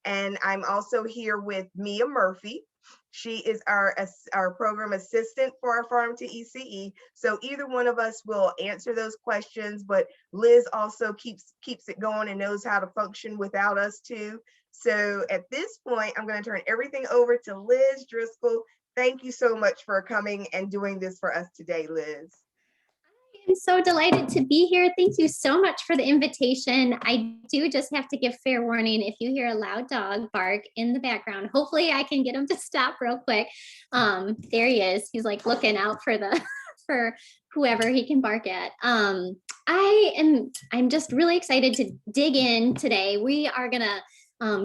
And I'm also here with Mia Murphy. She is our program assistant for our Farm to ECE. So either one of us will answer those questions, but Liz also keeps it going and knows how to function without us too. So at this point, I'm going to turn everything over to Liz Driscoll. Thank you so much for coming and doing this for us today, Liz. I'm so delighted to be here. Thank you so much for the invitation. I do just have to give fair warning if you hear a loud dog bark in the background. Hopefully I can get him to stop real quick. There he is. He's like looking out for the for whoever he can bark at. I'm just really excited to dig in today. We are gonna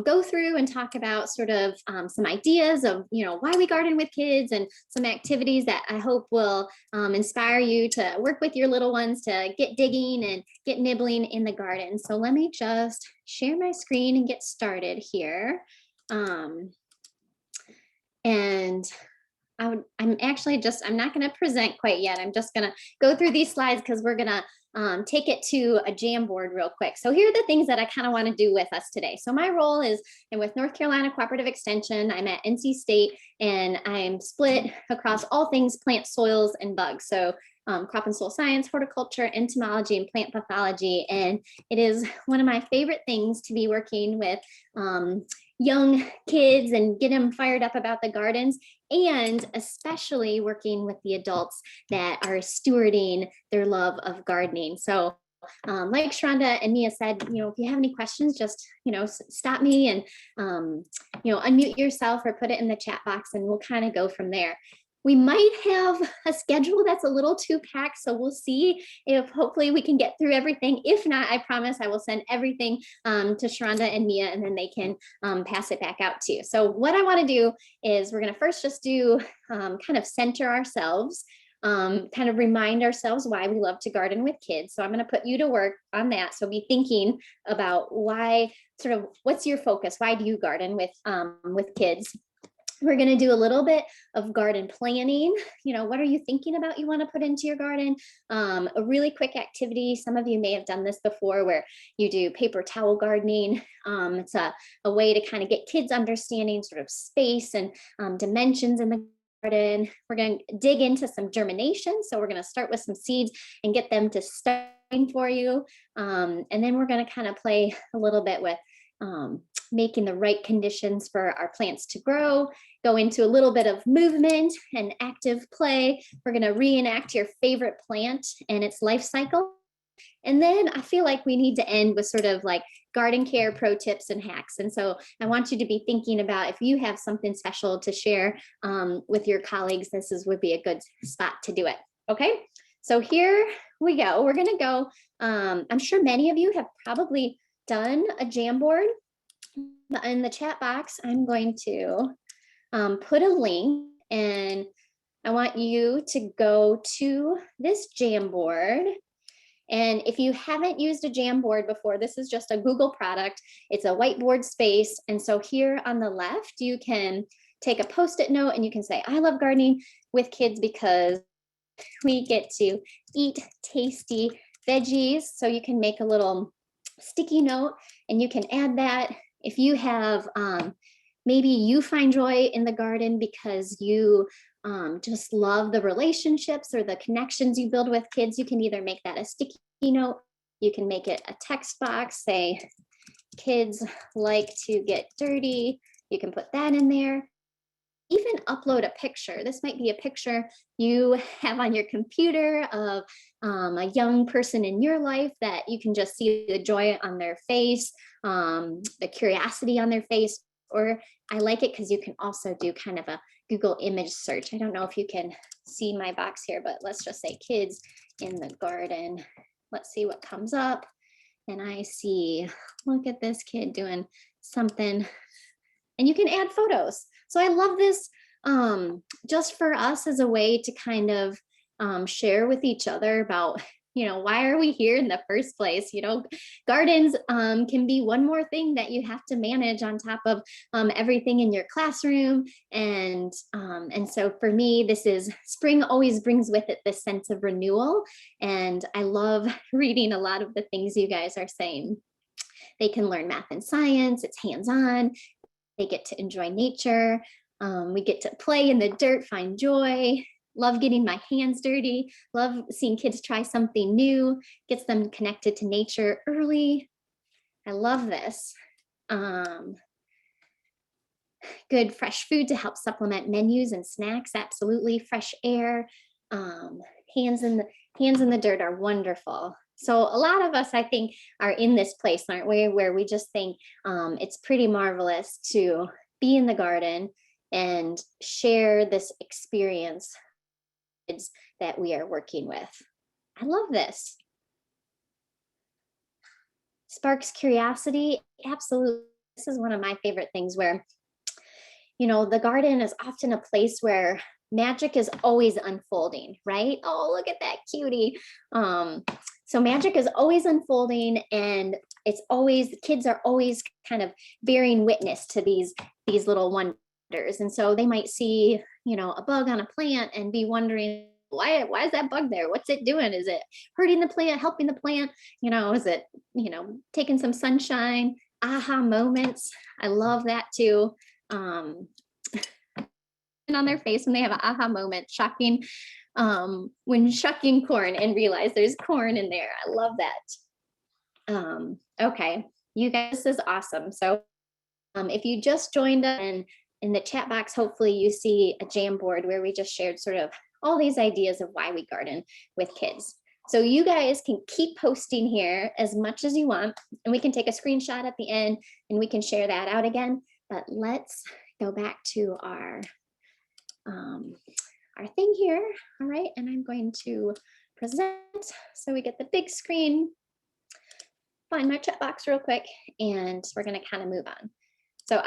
go through and talk about sort of some ideas of, why we garden with kids and some activities that I hope will inspire you to work with your little ones to get digging and get nibbling in the garden. So let me just share my screen and get started here. And I'm not going to present quite yet. I'm just going to go through these slides because we're going to take it to a Jamboard real quick. So here are the things that I kind of want to do with us today. So my role is with North Carolina Cooperative Extension. I'm at NC State and I'm split across all things plant, soils, and bugs. So crop and soil science, horticulture, entomology, and plant pathology. And it is one of my favorite things to be working with young kids and get them fired up about the gardens, and especially working with the adults that are stewarding their love of gardening. So like Sharonda and Mia said, if you have any questions, just, stop me and, unmute yourself or put it in the chat box and we'll kind of go from there. We might have a schedule that's a little too packed, so we'll see if hopefully we can get through everything. If not, I promise I will send everything to Sharonda and Mia, and then they can pass it back out to you. So what I want to do is we're going to first just do kind of center ourselves, kind of remind ourselves why we love to garden with kids. So I'm going to put you to work on that. So be thinking about what's your focus? Why do you garden with kids? We're going to do a little bit of garden planning. What are you thinking about you want to put into your garden? A really quick activity. Some of you may have done this before where you do paper towel gardening. It's a way to kind of get kids understanding sort of space and dimensions in the garden. We're going to dig into some germination. So we're going to start with some seeds and get them to start for you. And then we're going to kind of play a little bit with making the right conditions for our plants to grow, go into a little bit of movement and active play. We're going to reenact your favorite plant and its life cycle. And then I feel like we need to end with sort of like garden care pro tips and hacks. And so I want you to be thinking about if you have something special to share with your colleagues, would be a good spot to do it. Okay, so here we go. We're going to go. I'm sure many of you have probably done a Jamboard. In the chat box, I'm going to put a link, and I want you to go to this Jamboard. And if you haven't used a Jamboard before, this is just a Google product. It's a whiteboard space. And so here on the left, you can take a Post-it note and you can say, I love gardening with kids because we get to eat tasty veggies. So you can make a little sticky note and you can add that. If you have, maybe you find joy in the garden because you just love the relationships or the connections you build with kids, you can either make that a sticky note, you can make it a text box, say, kids like to get dirty, you can put that in there. Even upload a picture. This might be a picture you have on your computer of a young person in your life that you can just see the joy on their face, the curiosity on their face. Or I like it because you can also do kind of a Google image search. I don't know if you can see my box here, but let's just say kids in the garden. Let's see what comes up. And I see, look at this kid doing something. And you can add photos. So I love this just for us as a way to kind of share with each other about, why are we here in the first place? Gardens can be one more thing that you have to manage on top of everything in your classroom. And so for me, spring always brings with it this sense of renewal. And I love reading a lot of the things you guys are saying. They can learn math and science. It's hands-on. They get to enjoy nature. We get to play in the dirt, find joy, love getting my hands dirty, love seeing kids try something new, gets them connected to nature early. I love this. Good fresh food to help supplement menus and snacks. Absolutely. Fresh air. Hands in the dirt are wonderful. So a lot of us, I think, are in this place, aren't we, where we just think it's pretty marvelous to be in the garden and share this experience that we are working with. I love this. Sparks curiosity. Absolutely. This is one of my favorite things where, the garden is often a place where magic is always unfolding, right? Oh, look at that cutie. So magic is always unfolding, and the kids are always kind of bearing witness to these little wonders. And so they might see, a bug on a plant and be wondering, why is that bug there? What's it doing? Is it hurting the plant, helping the plant? Is it, taking some sunshine? Aha moments. I love that too. On their face when they have an aha moment, shocking, when shucking corn and realize there's corn in there. I love that. Okay, you guys, this is awesome. So if you just joined us, and in the chat box, hopefully you see a Jamboard where we just shared sort of all these ideas of why we garden with kids. So you guys can keep posting here as much as you want, and we can take a screenshot at the end and we can share that out again. But let's go back to our thing here. All right, and I'm going to present so we get the big screen. Find my chat box real quick, and we're going to kind of move on. So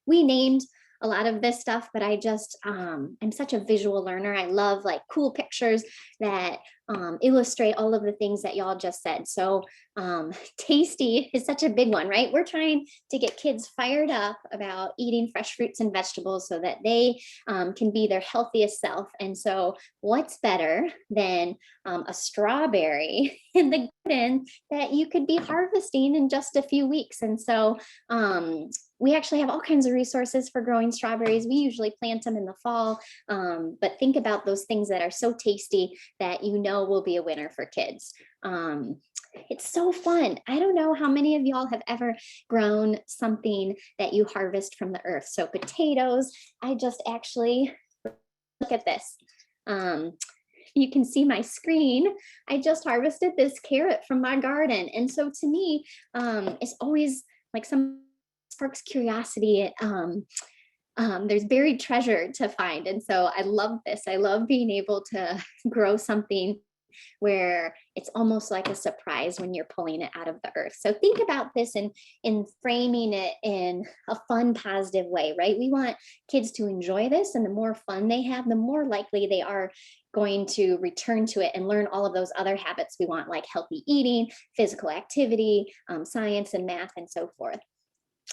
we named a lot of this stuff, but I'm such a visual learner. I love like cool pictures that illustrate all of the things that y'all just said. So tasty is such a big one, right? We're trying to get kids fired up about eating fresh fruits and vegetables so that they can be their healthiest self. And so what's better than a strawberry in the garden that you could be harvesting in just a few weeks? And so we actually have all kinds of resources for growing strawberries. We usually plant them in the fall, but think about those things that are so tasty that will be a winner for kids. It's so fun. I don't know how many of y'all have ever grown something that you harvest from the earth. So potatoes, I just actually, look at this. You can see my screen. I just harvested this carrot from my garden. And so to me, it's always like some sparks curiosity. There's buried treasure to find. And so I love this. I love being able to grow something where it's almost like a surprise when you're pulling it out of the earth. So think about this in framing it in a fun, positive way, right? We want kids to enjoy this, and the more fun they have, the more likely they are going to return to it and learn all of those other habits we want, like healthy eating, physical activity, science and math, and so forth.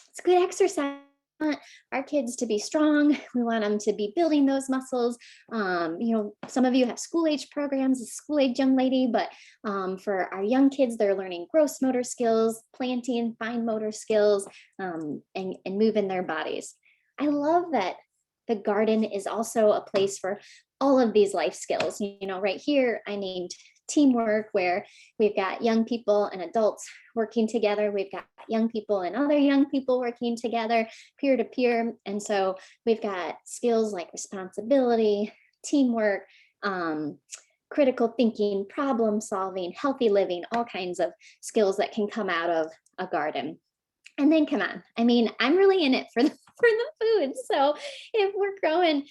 It's good exercise. We want our kids to be strong. We want them to be building those muscles. Some of you have school age programs, a school age young lady, but for our young kids, they're learning gross motor skills, planting, fine motor skills, and moving their bodies. I love that the garden is also a place for all of these life skills. Right here, I named teamwork, where we've got young people and adults working together. We've got young people and other young people working together, peer to peer. And so we've got skills like responsibility, teamwork, critical thinking, problem solving, healthy living, all kinds of skills that can come out of a garden. And then come on, I'm really in it for the food. So if we're growing,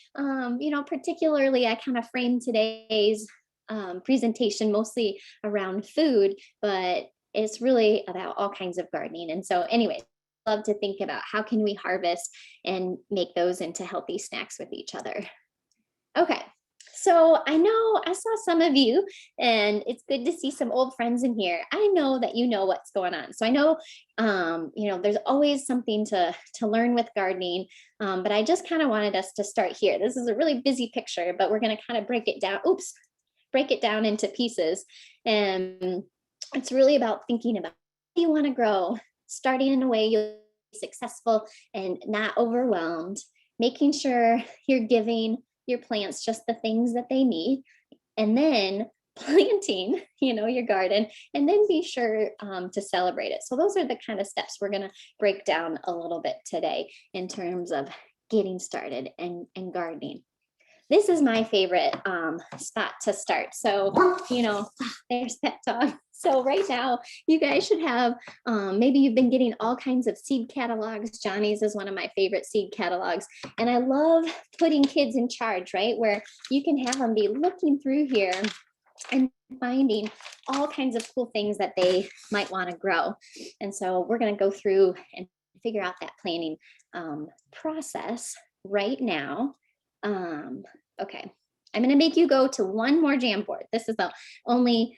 particularly I kind of framed today's presentation mostly around food, but it's really about all kinds of gardening. And so anyway, love to think about how can we harvest and make those into healthy snacks with each other. Okay, so I know I saw some of you, and it's good to see some old friends in here. I know that you know what's going on. So I know, there's always something to learn with gardening, but I just kind of wanted us to start here. This is a really busy picture, but we're going to kind of break it down into pieces. And it's really about thinking about how you want to grow starting in a way you'll be successful and not overwhelmed, making sure you're giving your plants just the things that they need, and then planting, your garden, and then be sure to celebrate it. So those are the kind of steps we're going to break down a little bit today in terms of getting started and gardening. This is my favorite spot to start. So, there's that dog. So right now, you guys should have, maybe you've been getting all kinds of seed catalogs. Johnny's is one of my favorite seed catalogs. And I love putting kids in charge, right? Where you can have them be looking through here and finding all kinds of cool things that they might want to grow. And so we're going to go through and figure out that planning process right now. Okay, I'm going to make you go to one more Jamboard. This is the only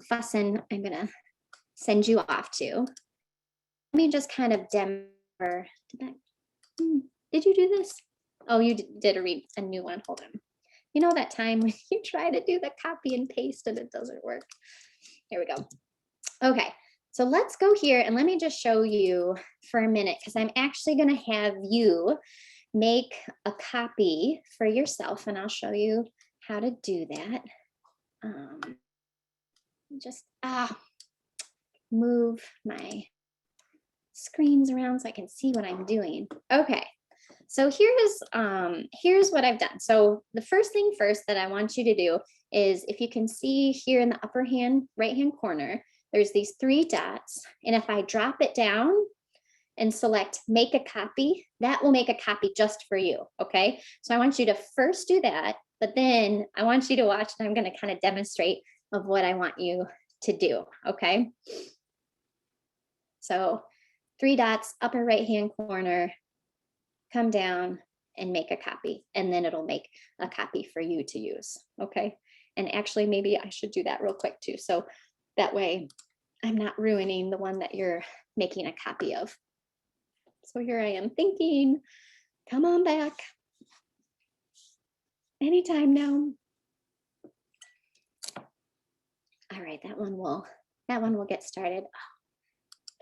lesson I'm going to send you off to. Let me just kind of demo. Did you do this? Oh, you did a new one. Hold on. You know that time when you try to do the copy and paste and it doesn't work? Here we go. Okay, so let's go here and let me just show you for a minute, because I'm actually going to have you make a copy for yourself, and I'll show you how to do that. Just move my screens around so I can see what I'm doing. Okay. So here's what I've done. So the first thing first that I want you to do is, if you can see here in the upper right hand corner, there's these 3 dots. And if I drop it down and select make a copy, that will make a copy just for you. Okay. So I want you to first do that, but then I want you to watch, and I'm going to kind of demonstrate of what I want you to do. Okay. So 3 dots, upper right hand corner, come down and make a copy, and then it'll make a copy for you to use. Okay. And actually, maybe I should do that real quick too. So that way I'm not ruining the one that you're making a copy of. So here I am thinking, come on back. Anytime now. All right, that one will get started.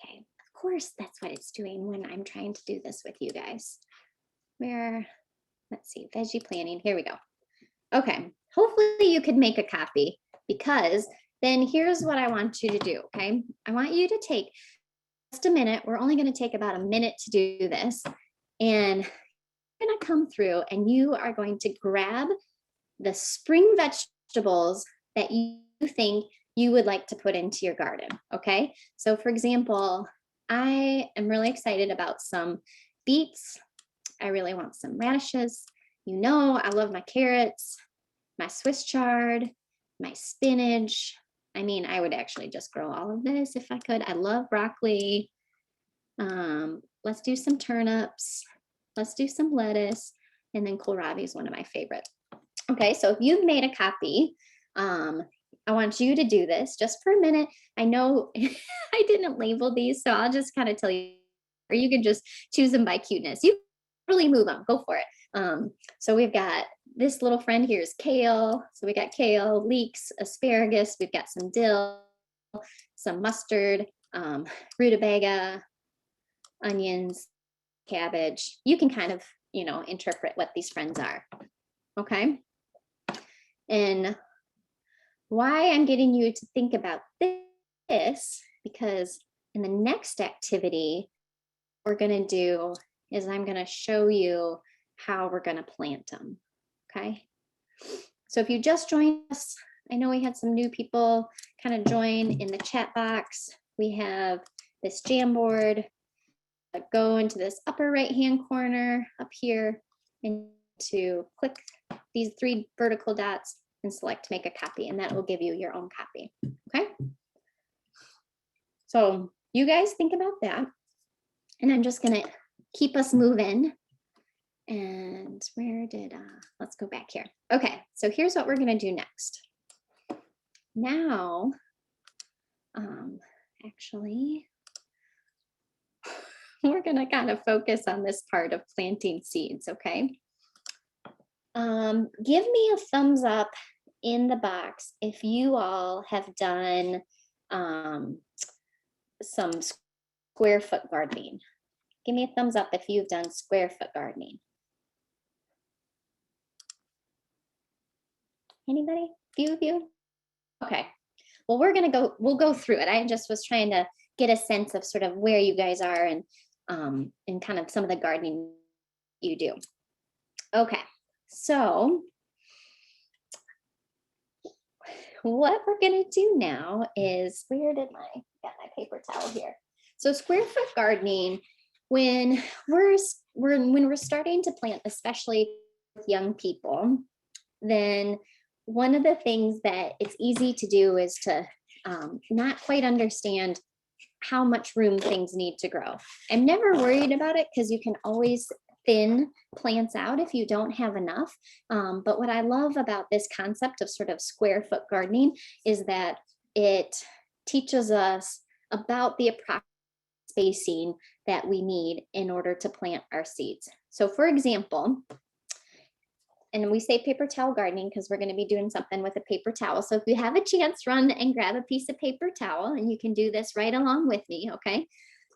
Okay, of course, that's what it's doing when I'm trying to do this with you guys. Let's see, veggie planting, here we go. Okay, hopefully you could make a copy, because then here's what I want you to do, okay? I want you to take just a minute. We're only going to take about a minute to do this. And you're going to come through and you are going to grab the spring vegetables that you think you would like to put into your garden, okay? So for example, I am really excited about some beets. I really want some radishes. I love my carrots, my Swiss chard, my spinach. I mean, I would actually just grow all of this if I could. I love broccoli. Let's do some turnips. Let's do some lettuce. And then kohlrabi is one of my favorite. Okay, so if you've made a copy, I want you to do this just for a minute. I know I didn't label these, so I'll just kind of tell you, or you can just choose them by cuteness. You really move them, go for it. So we've got this little friend here is kale. So we got kale, leeks, asparagus. We've got some dill, some mustard, rutabaga, onions, cabbage. You can kind of, interpret what these friends are. Okay. And why I'm getting you to think about this, because in the next activity we're going to do is I'm going to show you how we're going to plant them. Okay. So if you just joined us, I know we had some new people kind of join in the chat box. We have this Jamboard. Go into this upper right hand corner up here and to click these 3 vertical dots and select make a copy, and that will give you your own copy. Okay. So you guys think about that, and I'm just going to keep us moving. And let's go back here. Okay, so here's what we're going to do next. Now, actually, we're going to kind of focus on this part of planting seeds, okay? Give me a thumbs up in the box if you all have done some square foot gardening? Give me a thumbs up if you've done square foot gardening. Anybody? Few of you? Okay. Well, we'll go through it. I just was trying to get a sense of sort of where you guys are and kind of some of the gardening you do. Okay. So what we're going to do now is, got my paper towel here. So square foot gardening, when we're starting to plant, especially with young people, then one of the things that it's easy to do is to not quite understand how much room things need to grow. I'm never worried about it because you can always thin plants out if you don't have enough. But what I love about this concept of sort of square foot gardening is that it teaches us about the approximate spacing that we need in order to plant our seeds. So for example, and we say paper towel gardening because we're going to be doing something with a paper towel. So if you have a chance, run and grab a piece of paper towel, and you can do this right along with me, okay?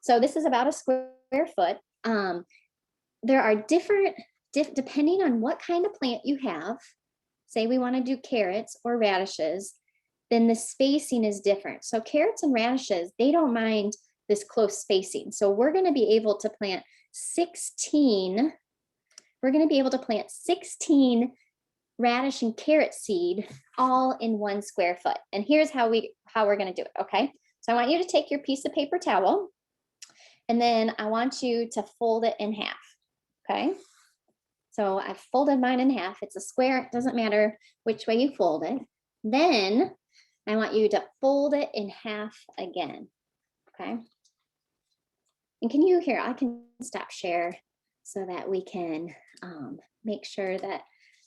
So this is about a square foot. There are different, depending on what kind of plant you have, say we want to do carrots or radishes, then the spacing is different. So carrots and radishes, they don't mind this close spacing. So we're going to be able to plant 16 radish and carrot seed all in 1 square foot. And here's how we're going to do it, okay? So I want you to take your piece of paper towel, and then I want you to fold it in half, okay? So I've folded mine in half. It's a square, it doesn't matter which way you fold it. Then I want you to fold it in half again, okay? And can you hear, I can stop share so that we can make sure that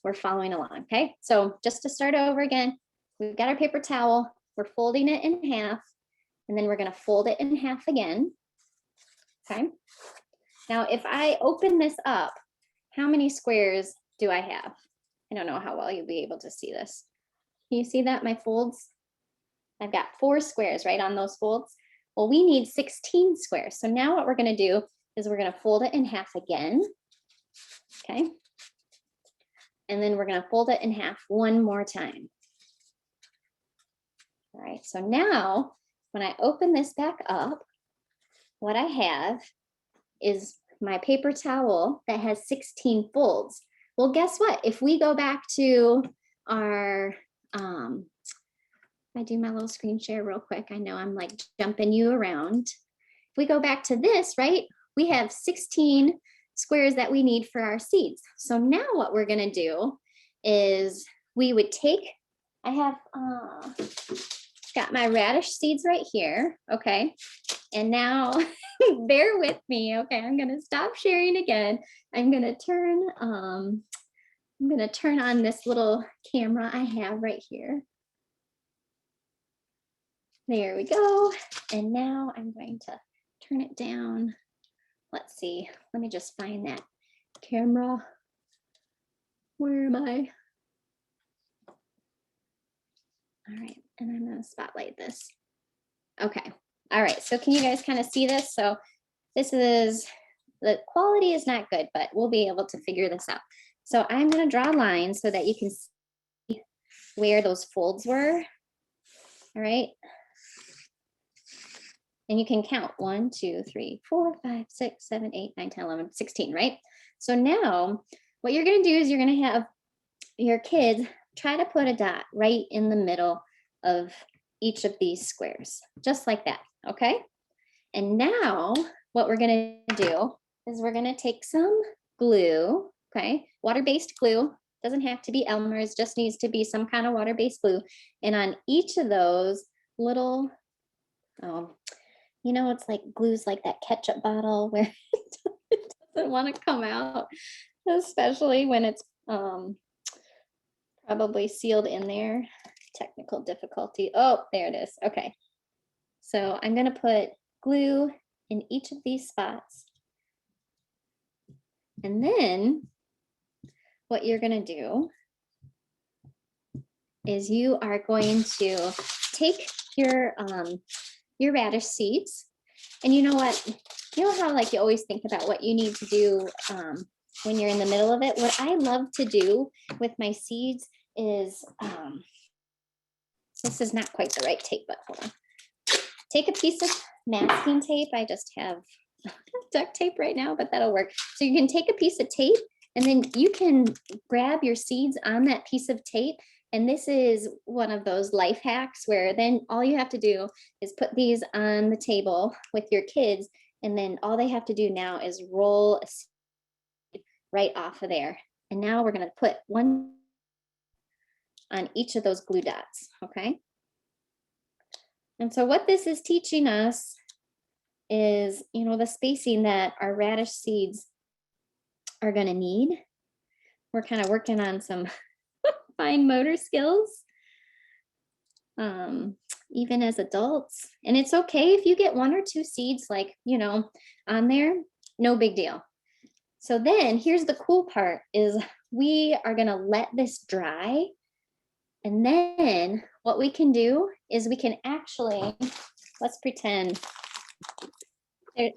we're following along, okay? So just to start over again, we've got our paper towel, we're folding it in half, and then we're gonna fold it in half again, okay? Now, if I open this up, how many squares do I have? I don't know how well you'll be able to see this. Can you see that, my folds? I've got 4 squares right on those folds. Well, we need 16 squares. So now what we're gonna do is we're gonna fold it in half again, okay? And then we're gonna fold it in half one more time. All right, so now when I open this back up, what I have is my paper towel that has 16 folds. Well, guess what? If we go back to our, I do my little screen share real quick. I know I'm like jumping you around. If we go back to this, right? We have 16 squares that we need for our seeds. So now what we're gonna do is we would take, I have got my radish seeds right here, okay? And now bear with me, okay? I'm gonna stop sharing again. I'm gonna turn on this little camera I have right here. There we go. And now I'm going to turn it down. Let's see, let me just find that camera. Where am I? All right, and I'm gonna spotlight this. Okay, all right, so can you guys kind of see this? So this is, the quality is not good, but we'll be able to figure this out. So I'm gonna draw a line so that you can see where those folds were, all right? And you can count 1, 2, 3, 4, 5, 6, 7, 8, 9, 10, 11, 16, right? So now what you're gonna do is you're gonna have your kids try to put a dot right in the middle of each of these squares, just like that, okay? And now what we're gonna do is we're gonna take some glue, okay? Water-based glue, doesn't have to be Elmer's, just needs to be some kind of water-based glue. And on each of those little, you know, it's like glue's like that ketchup bottle where it doesn't want to come out, especially when it's probably sealed in there. Technical difficulty. Oh, there it is. Okay. So I'm going to put glue in each of these spots. And then what you're going to do is you are going to take your radish seeds And you know what? You know how like you always think about what you need to do when you're in the middle of it? What I love to do with my seeds is, this is not quite the right tape, but hold on. Take a piece of masking tape. I just have duct tape right now, but that'll work. So you can take a piece of tape and then you can grab your seeds on that piece of tape. And this is one of those life hacks where then all you have to do is put these on the table with your kids. And then all they have to do now is roll a seed right off of there. And now we're going to put one on each of those glue dots. Okay. And so what this is teaching us is, you know, the spacing that our radish seeds are going to need. We're kind of working on some fine motor skills, even as adults. And it's okay if you get one or two seeds, like, you know, on there, no big deal. So then here's the cool part is we are going to let this dry. And then what we can do is we can actually, let's pretend,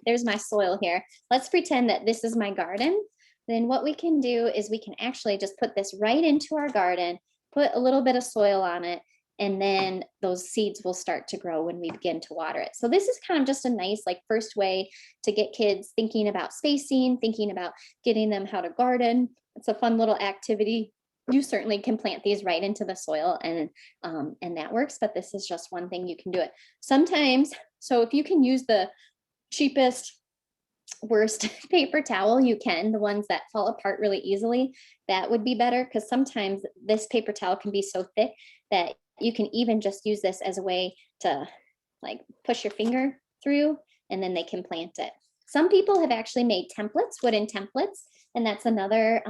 there's my soil here. Let's pretend that this is my garden. Then what we can do is we can actually just put this right into our garden, put a little bit of soil on it, and then those seeds will start to grow when we begin to water it. So this is kind of just a nice like first way to get kids thinking about spacing, thinking about getting them how to garden. It's a fun little activity. You certainly can plant these right into the soil and that works, but this is just one thing you can do it. Sometimes, so if you can use the cheapest, worst paper towel you can, the ones that fall apart really easily, that would be better because sometimes this paper towel can be so thick that you can even just use this as a way to like push your finger through and then they can plant it. Some people have actually made templates, wooden templates, and that's another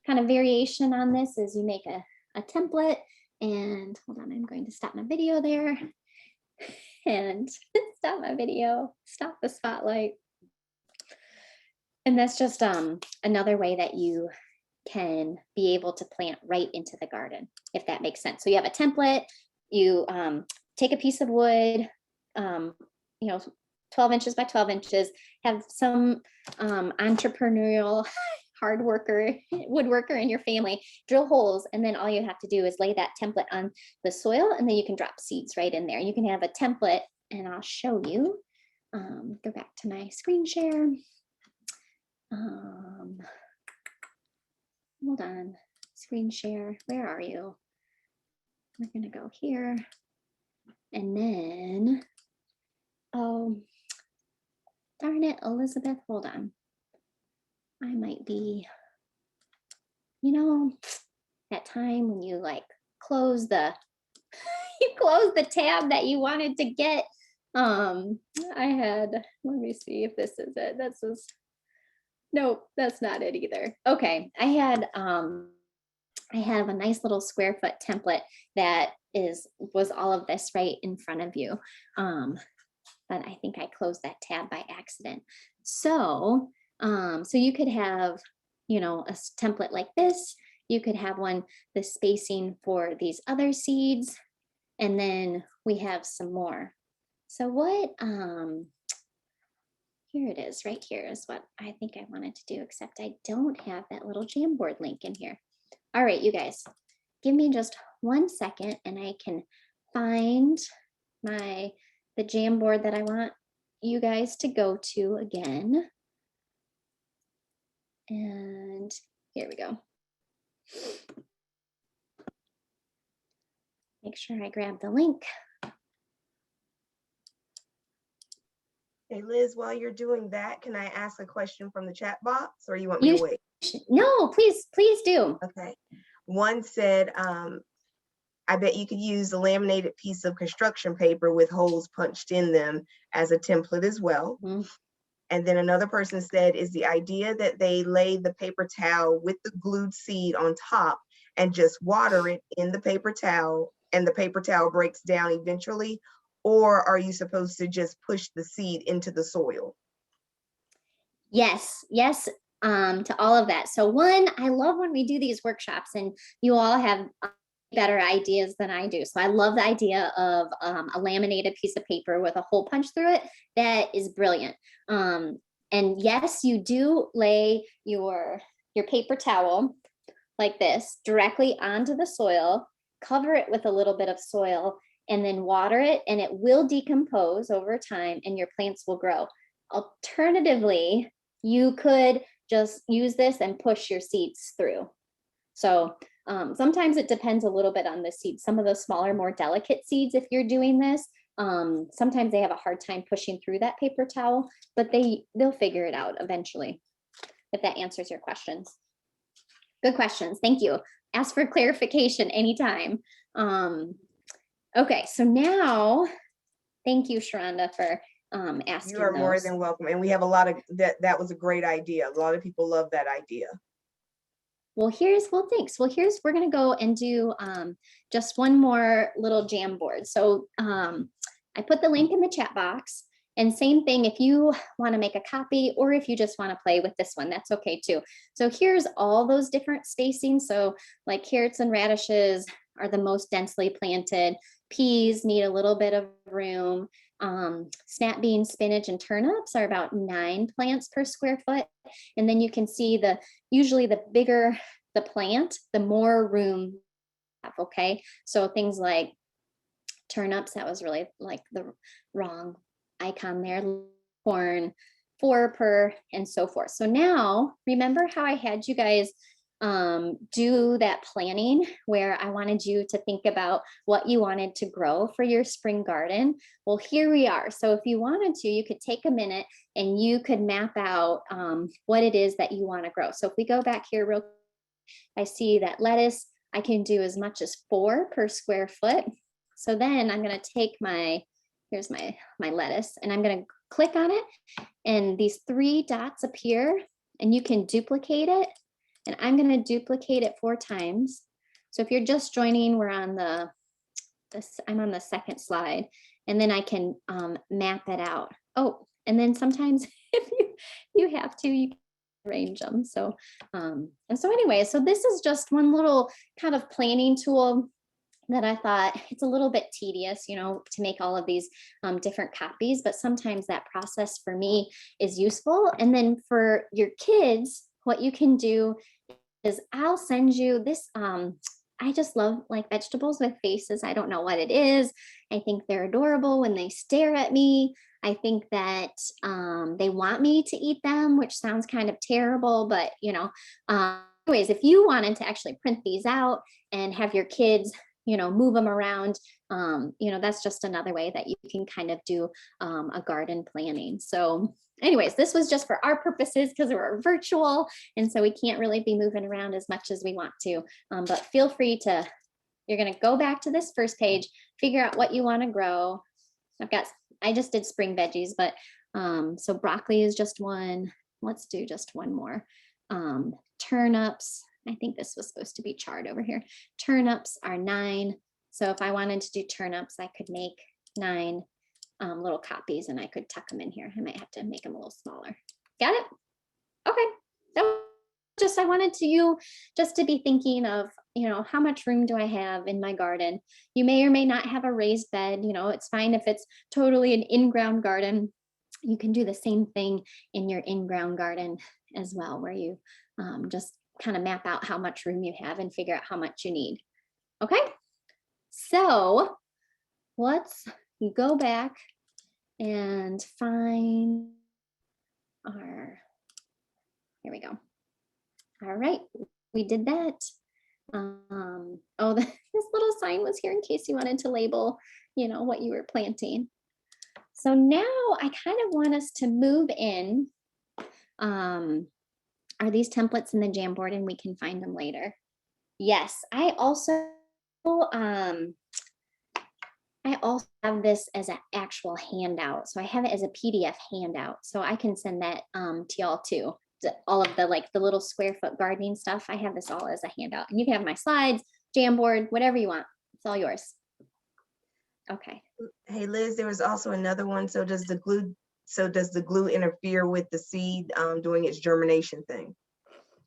kind of variation on this is you make a template and hold on, I'm going to stop my video there and stop my video, stop the spotlight. And that's just another way that you can be able to plant right into the garden, if that makes sense. So you have a template, you take a piece of wood, you know, 12 inches by 12 inches, have some entrepreneurial hard worker, woodworker in your family, drill holes, and then all you have to do is lay that template on the soil, and then you can drop seeds right in there. You can have a template, and I'll show you. Go back to my screen share. Hold on, screen share, where are you? We're gonna go here, and then, oh, darn it, Elizabeth, hold on. I might be, you know, that time when you like close the, you close the tab that you wanted to get. I had, let me see if this is it. This is, nope, that's not it either. Okay, I have a nice little square foot template that was all of this right in front of you. But I think I closed that tab by accident. So you could have, you know, a template like this. You could have one, the spacing for these other seeds, and then we have some more. So what, here it is, right here is what I think I wanted to do, except I don't have that little Jamboard link in here. All right, you guys, give me just 1 second and I can find the Jamboard that I want you guys to go to again. And here we go. Make sure I grab the link. Hey, Liz, while you're doing that, can I ask a question from the chat box or you want me to wait? No, please do. Okay. One said, I bet you could use a laminated piece of construction paper with holes punched in them as a template as well. Mm-hmm. And then another person said, is the idea that they lay the paper towel with the glued seed on top and just water it in the paper towel and the paper towel breaks down eventually? Or are you supposed to just push the seed into the soil? Yes, to all of that. So one, I love when we do these workshops and you all have better ideas than I do. So I love the idea of a laminated piece of paper with a hole punched through it. That is brilliant. And yes, you do lay your paper towel like this directly onto the soil, cover it with a little bit of soil, and then water it, and it will decompose over time and your plants will grow. Alternatively, you could just use this and push your seeds through. So sometimes it depends a little bit on the seeds. Some of the smaller, more delicate seeds, if you're doing this, sometimes they have a hard time pushing through that paper towel, but they'll figure it out eventually, if that answers your questions. Good questions. Thank you. Ask for clarification anytime. Okay, so now, thank you, Sharonda, for asking You are more those. than welcome. And we have a lot of that was a great idea. A lot of people love that idea. Well, thanks. Well, we're going to go and do just one more little Jamboard. So I put the link in the chat box, and same thing, if you want to make a copy or if you just want to play with this one, that's okay too. So here's all those different spacings. So like carrots and radishes are the most densely planted. Peas need a little bit of room. Snap beans, spinach, and turnips are about 9 plants per square foot. And then you can see usually the bigger the plant, the more room you have, okay? So things like turnips, that was really like the wrong icon there, corn, 4 per, and so forth. So now, remember how I had you guys do that planning where I wanted you to think about what you wanted to grow for your spring garden? Well, here we are. So if you wanted to, you could take a minute and you could map out what it is that you want to grow. So if we go back here real quick, I see that lettuce, I can do as much as 4 per square foot. So then I'm going to take here's my lettuce, and I'm going to click on it, and these 3 dots appear, and you can duplicate it. And I'm going to duplicate it 4 times. So if you're just joining, I'm on the second slide, and then I can map it out. Oh, and then sometimes if you have to, you can arrange them. So, and so anyway, so this is just one little kind of planning tool that I thought it's a little bit tedious, to make all of these different copies, but sometimes that process for me is useful. And then for your kids, what you can do is I'll send you this. I just love like vegetables with faces. I don't know what it is. I think they're adorable when they stare at me. I think that they want me to eat them, which sounds kind of terrible, but anyways, if you wanted to actually print these out and have your kids, move them around, that's just another way that you can kind of do a garden planning. So anyways, this was just for our purposes because we're virtual. And so we can't really be moving around as much as we want to, but feel free you're going to go back to this first page, figure out what you want to grow. I just did spring veggies, but so broccoli is just one. Let's do just one more. Turnips. I think this was supposed to be charred over here. Turnips are 9. So if I wanted to do turnips, I could make 9 little copies, and I could tuck them in here. I might have to make them a little smaller. Got it? Okay. I wanted you just to be thinking of, how much room do I have in my garden? You may or may not have a raised bed. It's fine if it's totally an in-ground garden. You can do the same thing in your in-ground garden as well, where you just kind of map out how much room you have and figure out how much you need. Okay. So let's go back and find here we go. All right, we did that. This little sign was here in case you wanted to label, what you were planting. So now I kind of want us to move in. Are these templates in the Jamboard and we can find them later? Yes, I also have this as an actual handout. So I have it as a PDF handout. So I can send that to y'all too. All of the little square foot gardening stuff. I have this all as a handout. And you can have my slides, Jamboard, whatever you want. It's all yours. Okay. Hey Liz, there was also another one. So does the glue interfere with the seed doing its germination thing?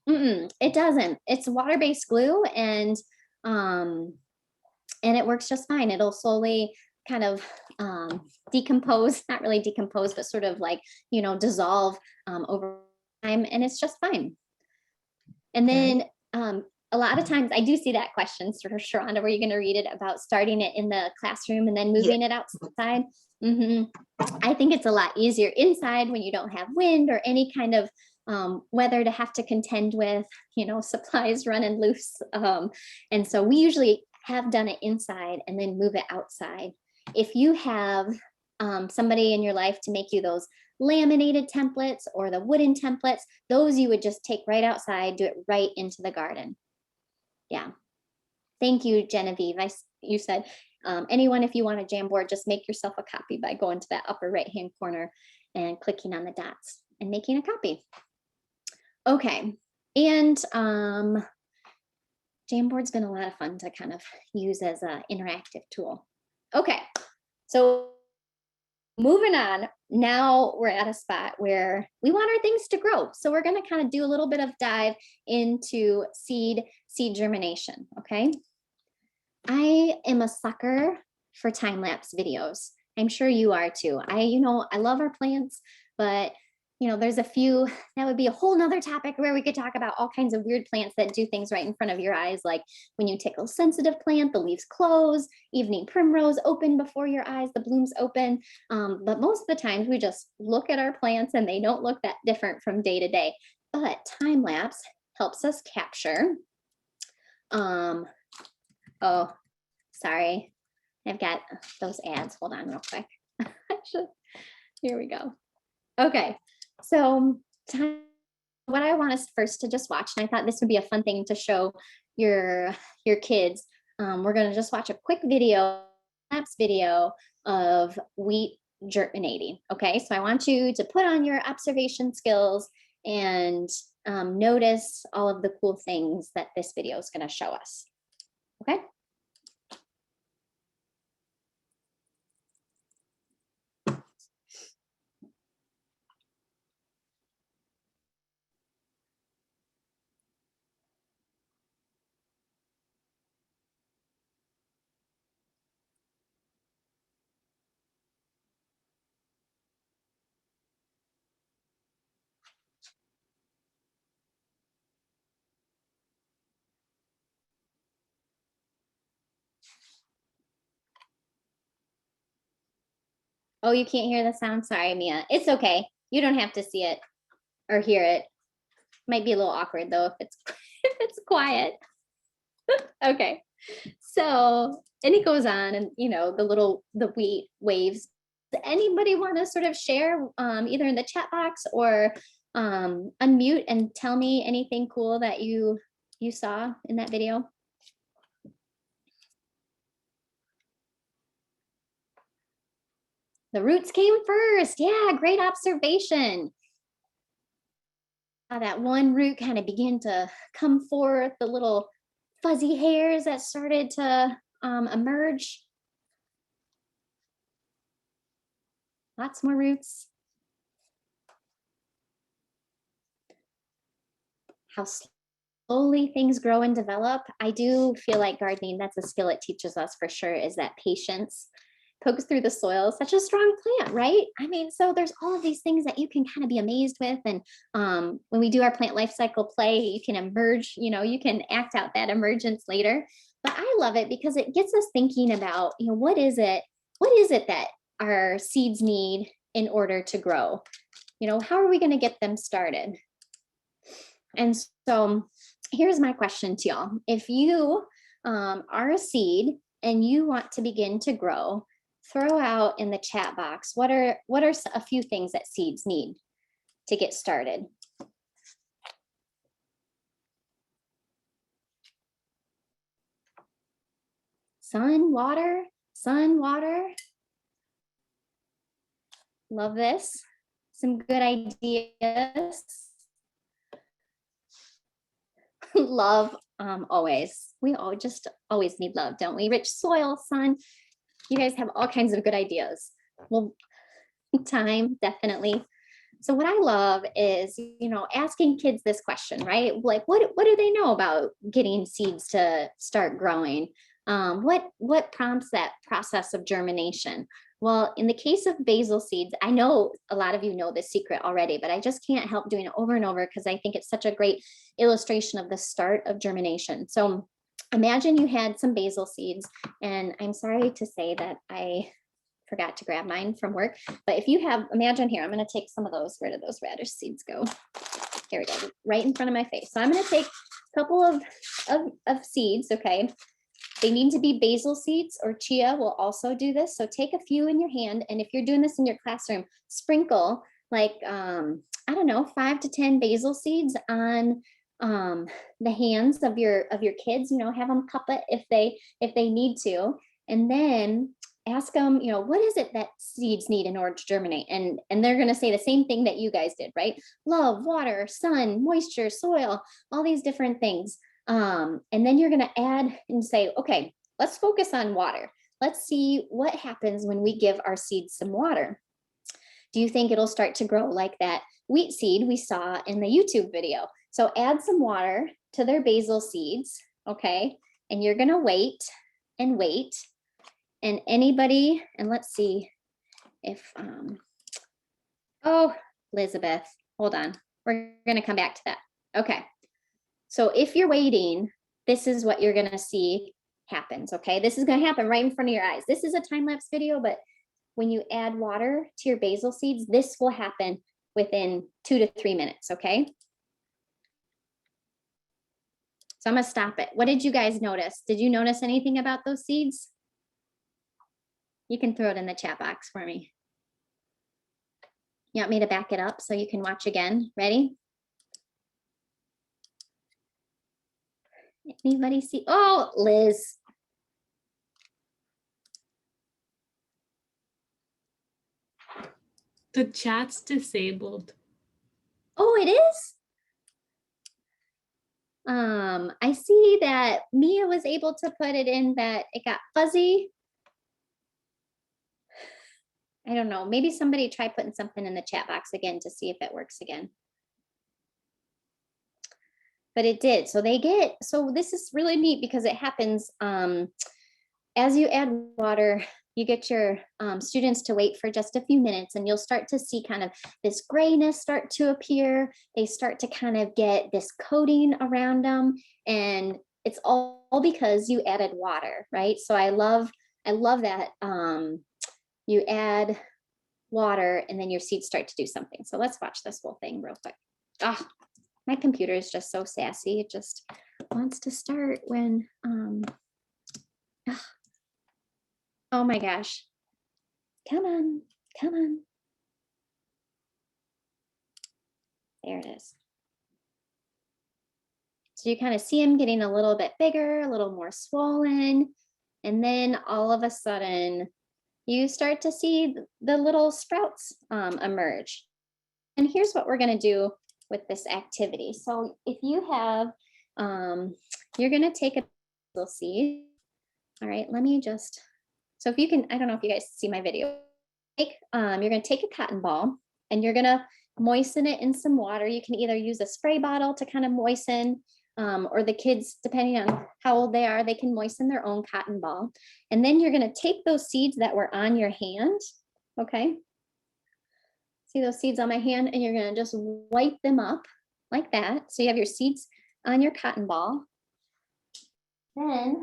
It doesn't. It's water-based glue, and and it works just fine. It'll slowly kind of decompose, not really decompose, but sort of like, dissolve over time, and it's just fine. And then a lot of times I do see that question, sort of, Sharonda, were you going to read it about starting it in the classroom and then moving it outside? I think it's a lot easier inside when you don't have wind or any kind of weather to have to contend with, supplies running loose. And so we usually have done it inside and then move it outside. If you have somebody in your life to make you those laminated templates or the wooden templates, those you would just take right outside, do it right into the garden. Yeah. Thank you, Genevieve. You said, anyone, if you want a Jamboard, just make yourself a copy by going to that upper right-hand corner and clicking on the dots and making a copy. Okay. And Jamboard's been a lot of fun to kind of use as an interactive tool. Okay. So moving on, now we're at a spot where we want our things to grow. So we're going to kind of do a little bit of dive into seed germination, okay? I am a sucker for time-lapse videos. I'm sure you are too. I love our plants, but there's a few, that would be a whole nother topic where we could talk about all kinds of weird plants that do things right in front of your eyes. Like when you tickle sensitive plant, the leaves close, evening primrose open before your eyes, the blooms open. But most of the times we just look at our plants and they don't look that different from day to day. But time lapse helps us capture. Oh, sorry. I've got those ads. Hold on real quick. Here we go. Okay. So what I want us first to just watch, and I thought this would be a fun thing to show your kids. We're going to just watch a quick video, lapse video of wheat germinating. Okay, so I want you to put on your observation skills and notice all of the cool things that this video is going to show us. Okay. Oh, you can't hear the sound? Sorry, Mia. It's okay. You don't have to see it or hear it. Might be a little awkward though if it's if it's quiet. Okay. So, and it goes on, and the wheat waves. Does anybody want to sort of share either in the chat box or unmute and tell me anything cool that you saw in that video? The roots came first. Yeah, great observation. That one root kind of began to come forth, the little fuzzy hairs that started to emerge. Lots more roots. How slowly things grow and develop. I do feel like gardening, that's a skill it teaches us for sure, is that patience. Pokes through the soil, such a strong plant, right? I mean, so there's all of these things that you can kind of be amazed with. And when we do our plant life cycle play, you can emerge, you can act out that emergence later. But I love it because it gets us thinking about, what is it that our seeds need in order to grow? How are we going to get them started? And so here's my question to y'all. If you are a seed and you want to begin to grow, throw out in the chat box, what are a few things that seeds need to get started? Sun, water. Love this. Some good ideas. Love, always. We all just always need love, don't we? Rich soil, sun. You guys have all kinds of good ideas. Well, time, definitely. So what I love is, asking kids this question, right? Like, what do they know about getting seeds to start growing? What prompts that process of germination? Well, in the case of basil seeds, I know a lot of you know this secret already, but I just can't help doing it over and over because I think it's such a great illustration of the start of germination. So imagine you had some basil seeds, and I'm sorry to say that I forgot to grab mine from work, but if you have, imagine here, I'm going to take some of those. Where did those radish seeds go? Here we go, right in front of my face. So I'm going to take a couple of seeds, okay? They need to be basil seeds, or chia will also do this. So take a few in your hand, and if you're doing this in your classroom, sprinkle like, I don't know, 5 to 10 basil seeds on the hands of your kids. You know, have them cup it if they need to, and then ask them, you know, what is it that seeds need in order to germinate? And they're going to say the same thing that you guys did, right? Love, water, sun, moisture, soil, all these different things. And then you're going to add and say, okay, let's focus on water. Let's see what happens when we give our seeds some water. Do you think it'll start to grow like that wheat seed we saw in the YouTube video? So add some water to their basil seeds, okay? And you're going to wait and wait. And anybody, and let's see if, oh, Elizabeth, hold on. We're going to come back to that. Okay. So if you're waiting, this is what you're going to see happens. Okay. This is going to happen right in front of your eyes. This is a time-lapse video, but when you add water to your basil seeds, this will happen within 2 to 3 minutes. Okay. So I'm going to stop it. What did you guys notice? Did you notice anything about those seeds? You can throw it in the chat box for me. You want me to back it up so you can watch again? Ready? Anybody see? Oh, Liz. The chat's disabled. Oh, it is? I see that Mia was able to put it in that it got fuzzy. I don't know. Maybe somebody try putting something in the chat box again to see if it works again. But it did. So this is really neat because it happens as you add water, you get your students to wait for just a few minutes, and you'll start to see kind of this grayness start to appear. They start to kind of get this coating around them, and it's all because you added water, right? So I love that you add water and then your seeds start to do something. So let's watch this whole thing real quick. Ah, my computer is just so sassy. It just wants to start when, oh my gosh. Come on, come on. There it is. So you kind of see them getting a little bit bigger, a little more swollen. And then all of a sudden, you start to see the little sprouts emerge. And here's what we're going to do with this activity. So if you have, you're going to take a little seed. All right, let me just, so if you can, I don't know if you guys see my video. You're going to take a cotton ball and you're going to moisten it in some water. You can either use a spray bottle to kind of moisten, or the kids, depending on how old they are, they can moisten their own cotton ball. And then you're going to take those seeds that were on your hand, okay? See those seeds on my hand? And you're going to just wipe them up like that. So you have your seeds on your cotton ball. Then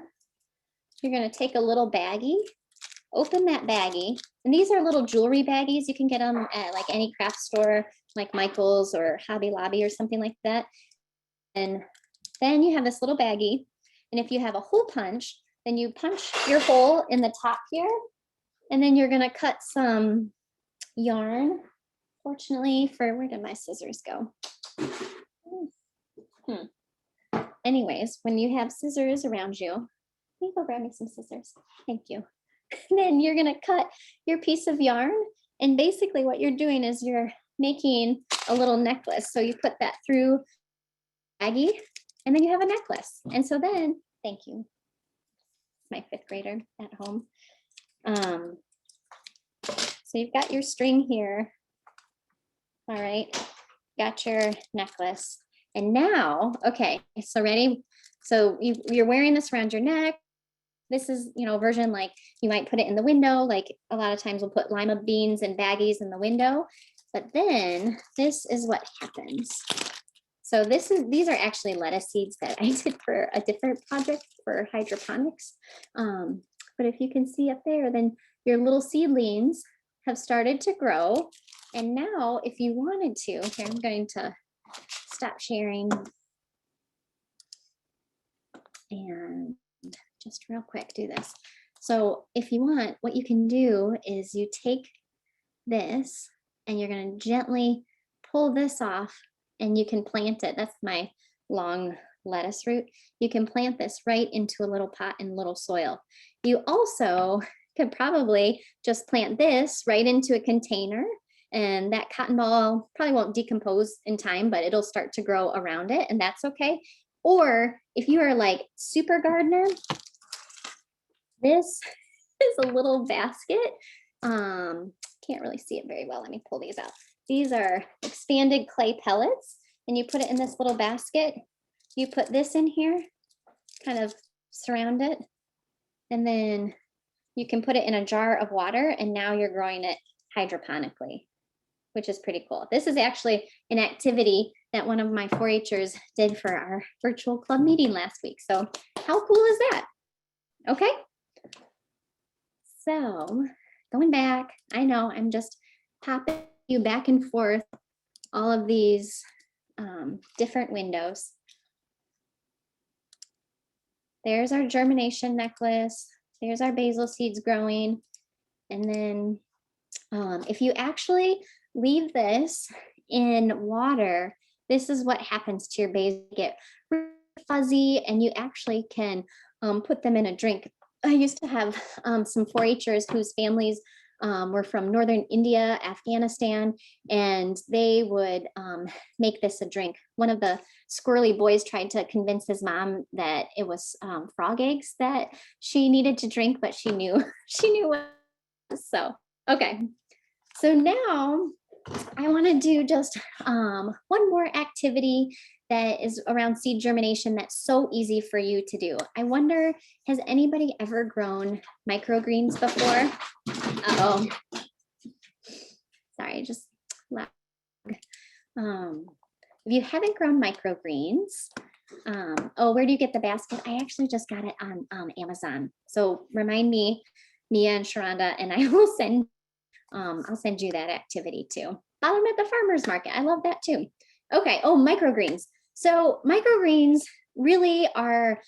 you're going to take a little baggie, open that baggie. And these are little jewelry baggies. You can get them at like any craft store, like Michael's or Hobby Lobby or something like that. And then you have this little baggie. And if you have a hole punch, then you punch your hole in the top here. And then you're going to cut some yarn. Fortunately for, where did my scissors go? Anyways, when you have scissors around you, let me go grab me some scissors. Thank you. Then you're going to cut your piece of yarn. And basically what you're doing is you're making a little necklace. So you put that through baggie and then you have a necklace. And so then, thank you. My 5th grader at home. So you've got your string here. All right, got your necklace. And now, okay, so ready? So you're wearing this around your neck. this is, you know, a version like you might put it in the window. Like a lot of times we'll put lima beans and baggies in the window. But then this is what happens. So these are actually lettuce seeds that I did for a different project for hydroponics. But if you can see up there, then your little seedlings have started to grow. And now if you wanted to, here, I'm going to stop sharing. And just real quick, do this. So if you want, what you can do is you take this and you're going to gently pull this off and you can plant it. That's my long lettuce root. You can plant this right into a little pot in little soil. You also could probably just plant this right into a container, and that cotton ball probably won't decompose in time, but it'll start to grow around it, and that's okay. Or if you are like super gardener, this is a little basket. Can't really see it very well. Let me pull these out. These are expanded clay pellets, and you put it in this little basket. You put this in here, kind of surround it, and then you can put it in a jar of water, and now you're growing it hydroponically, which is pretty cool. This is actually an activity that one of my 4-Hers did for our virtual club meeting last week. So how cool is that? Okay. So going back, I know I'm just popping you back and forth all of these different windows. There's our germination necklace. There's our basil seeds growing. And then if you actually leave this in water, this is what happens to your basil. You get really fuzzy, and you actually can put them in a drink. I used to have some 4-Hers whose families were from northern India, Afghanistan, and they would make this a drink. One of the squirrely boys tried to convince his mom that it was frog eggs that she needed to drink, but she knew what it was. So, okay. So now I want to do just one more activity that is around seed germination that's so easy for you to do. I wonder, has anybody ever grown microgreens before? Uh-oh. Sorry, just lag. If you haven't grown microgreens, oh, where do you get the basket? I actually just got it on Amazon. So remind me, Mia and Sharonda, and I will send, I'll send you that activity too. Buy them at the farmer's market. I love that too. Okay, oh, microgreens. So microgreens really are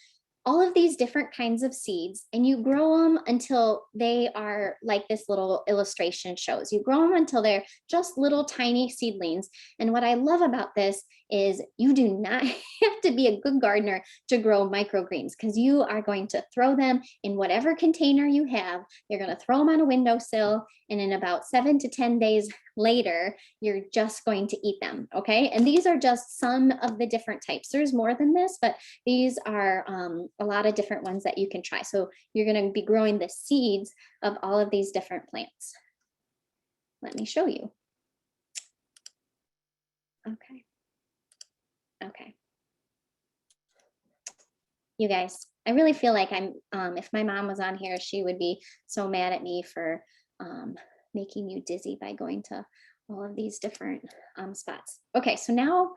all of these different kinds of seeds, and you grow them until they are like this little illustration shows. You grow them until they're just little tiny seedlings. And what I love about this is you do not have to be a good gardener to grow microgreens, because you are going to throw them in whatever container you have. You're going to throw them on a windowsill, and in about 7 to 10 days later, you're just going to eat them. Okay. And these are just some of the different types. There's more than this, but these are a lot of different ones that you can try. So you're going to be growing the seeds of all of these different plants. Let me show you. Okay. Okay. You guys, I really feel like I'm, if my mom was on here, she would be so mad at me for making you dizzy by going to all of these different spots. Okay, so now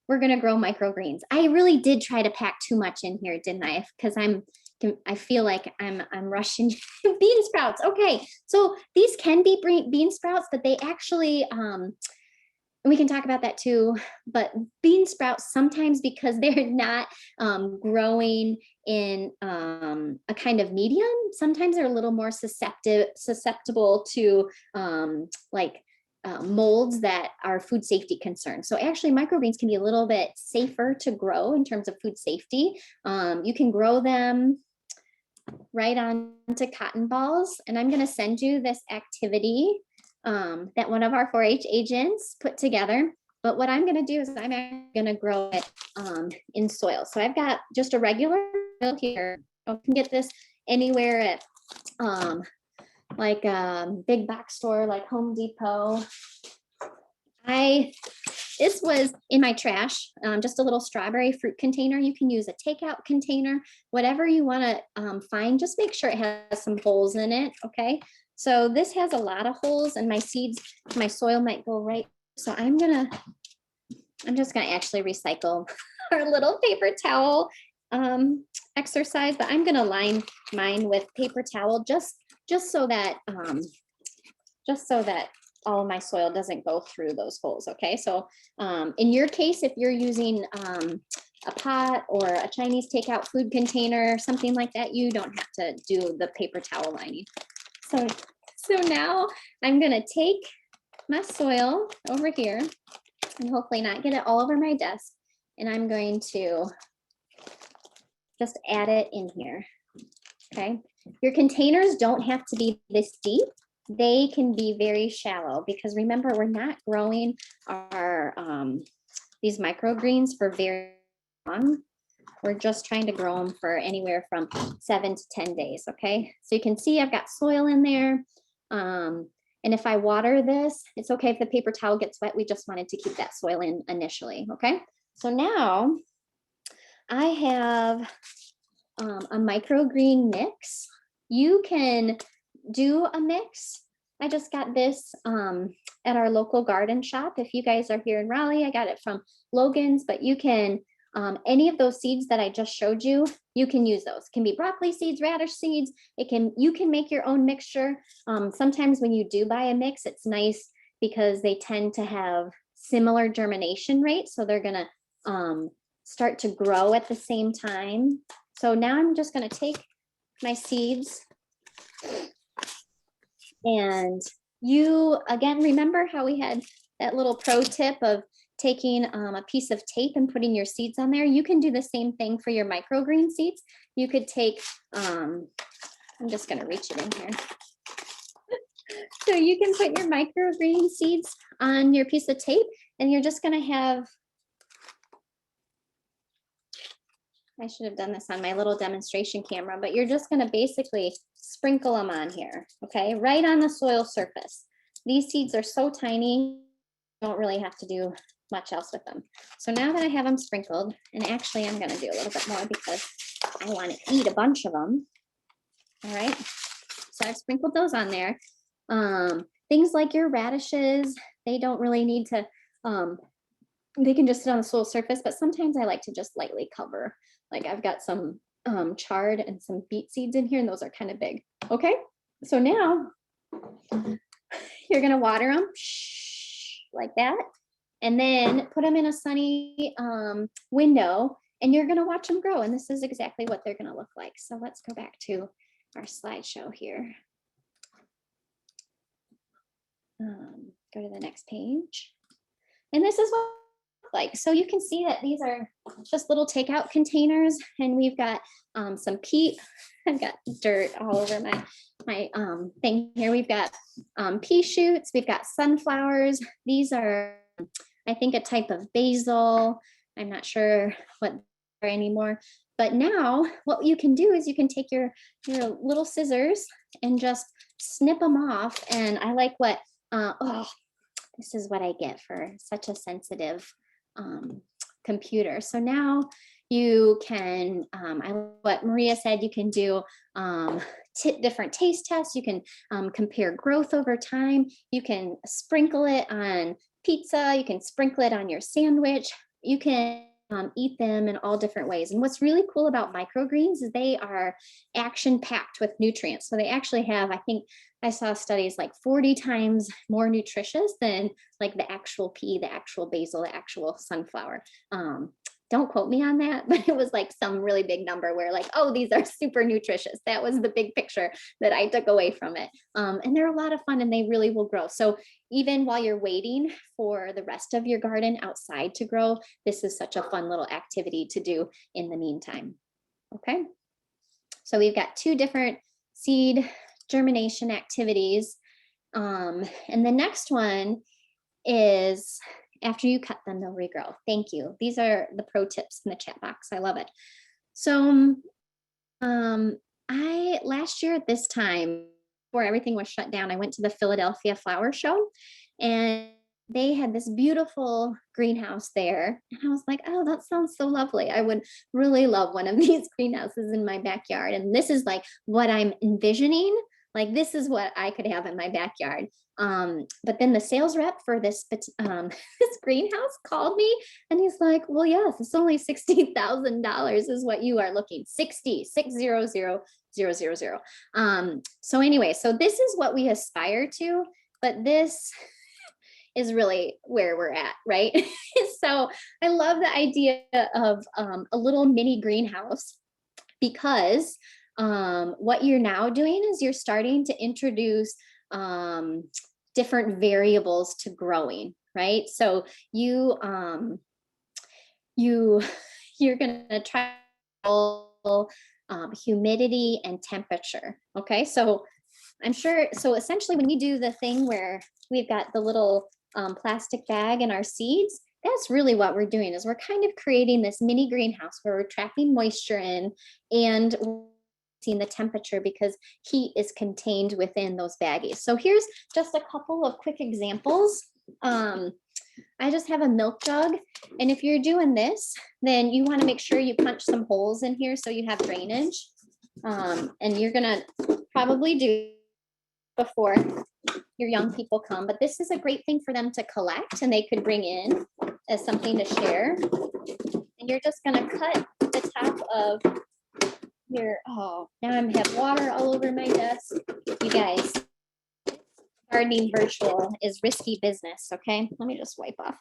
we're gonna grow microgreens. I really did try to pack too much in here, didn't I? Because I feel like I'm rushing. Bean sprouts. Okay, so these can be bean sprouts, but they actually and we can talk about that too, but bean sprouts sometimes, because they're not growing in a kind of medium, sometimes they're a little more susceptible to molds that are food safety concerns. So actually microgreens can be a little bit safer to grow in terms of food safety. You can grow them right onto cotton balls, and I'm going to send you this activity that one of our 4-H agents put together. But what I'm going to do is I'm going to grow it in soil. So I've got just a regular soil here. You can get this anywhere at like a big box store like Home Depot. I This was in my trash, just a little strawberry fruit container. You can use a takeout container, whatever you want to find. Just make sure it has some holes in it. Okay. So this has a lot of holes, and my seeds, my soil might go right. So I'm just gonna actually recycle our little paper towel exercise, but I'm gonna line mine with paper towel just so that all of my soil doesn't go through those holes. Okay, so in your case, if you're using a pot or a Chinese takeout food container, something like that, you don't have to do the paper towel lining. So now I'm gonna take my soil over here and hopefully not get it all over my desk. And I'm going to just add it in here. Okay, your containers don't have to be this deep. They can be very shallow, because remember, we're not growing our these microgreens for very long. We're just trying to grow them for anywhere from 7 to 10 days. Okay, so you can see I've got soil in there. And if I water this, it's okay if the paper towel gets wet. We just wanted to keep that soil in initially. Okay, so now I have a microgreen mix. You can do a mix. I just got this at our local garden shop. If you guys are here in Raleigh, I got it from Logan's, but you can, any of those seeds that I just showed you, you can use those. It can be broccoli seeds, radish seeds. You can make your own mixture. Sometimes when you do buy a mix, it's nice because they tend to have similar germination rates. So they're gonna start to grow at the same time. So now I'm just gonna take my seeds, and you, again, remember how we had that little pro tip of taking a piece of tape and putting your seeds on there? You can do the same thing for your microgreen seeds. You could take, I'm just gonna reach it in here. So you can put your microgreen seeds on your piece of tape, and you're just gonna have, I should have done this on my little demonstration camera, but you're just gonna basically sprinkle them on here, okay? Right on the soil surface. These seeds are so tiny, you don't really have to do much else with them. So now that I have them sprinkled, and actually I'm gonna do a little bit more because I wanna eat a bunch of them. All right, so I've sprinkled those on there. Things like your radishes, they don't really need to, they can just sit on the soil surface, but sometimes I like to just lightly cover. Like I've got some chard and some beet seeds in here, and those are kind of big. Okay, so now you're gonna water them like that, and then put them in a sunny window, and you're gonna watch them grow. And this is exactly what they're gonna look like. So let's go back to our slideshow here. Go to the next page. And this is what it looks like. So you can see that these are just little takeout containers, and we've got some peat. I've got dirt all over my thing here. We've got pea shoots, we've got sunflowers. These are, I think, a type of basil. I'm not sure what they're anymore. But now what you can do is you can take your little scissors and just snip them off. And I like what, oh, this is what I get for such a sensitive computer. So now you can, what Maria said, you can do different taste tests. You can compare growth over time. You can sprinkle it on pizza. You can sprinkle it on your sandwich. You can eat them in all different ways. And what's really cool about microgreens is they are action packed with nutrients. So they actually have, I think I saw studies like 40 times more nutritious than like the actual pea, the actual basil, the actual sunflower. Don't quote me on that, but it was like some really big number where like, oh, these are super nutritious. That was the big picture that I took away from it. And they're a lot of fun, and they really will grow. So even while you're waiting for the rest of your garden outside to grow, this is such a fun little activity to do in the meantime. Okay. So we've got 2 different seed germination activities. And the next one is, after you cut them, they'll regrow. Thank you. These are the pro tips in the chat box. I love it. So I last year at this time, before everything was shut down, I went to the Philadelphia Flower Show, and they had this beautiful greenhouse there. And I was like, oh, that sounds so lovely. I would really love one of these greenhouses in my backyard. And this is like what I'm envisioning. Like, this is what I could have in my backyard. But then the sales rep for this this greenhouse called me, and he's like, well, yes, it's only $60,000 is what you are looking. 600,000. So anyway, so this is what we aspire to, but this is really where we're at, right? So I love the idea of a little mini greenhouse, because what you're now doing is you're starting to introduce different variables to growing, right? So you're gonna try humidity and temperature. Okay, so I'm sure, so essentially when we do the thing where we've got the little plastic bag and our seeds, that's really what we're doing, is we're kind of creating this mini greenhouse where we're trapping moisture in and seeing the temperature, because heat is contained within those baggies. So here's just a couple of quick examples. I just have a milk jug, and if you're doing this, then you want to make sure you punch some holes in here so you have drainage. And you're gonna probably do before your young people come, but this is a great thing for them to collect and they could bring in as something to share. And you're just gonna cut the top of your, oh, now I have water all over my desk. You guys, gardening virtual is risky business, okay? Let me just wipe off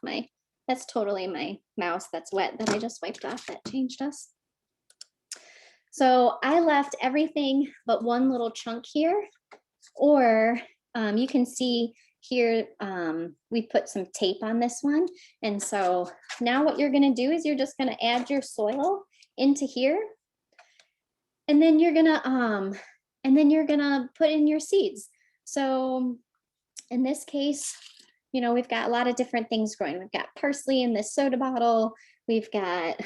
that's totally my mouse that's wet that I just wiped off. That changed us. So I left everything but one little chunk here, or you can see here, we put some tape on this one. And so now what you're gonna do is you're just gonna add your soil into here. And then you're gonna put in your seeds. So in this case, you know, we've got a lot of different things growing. We've got parsley in this soda bottle. We've got,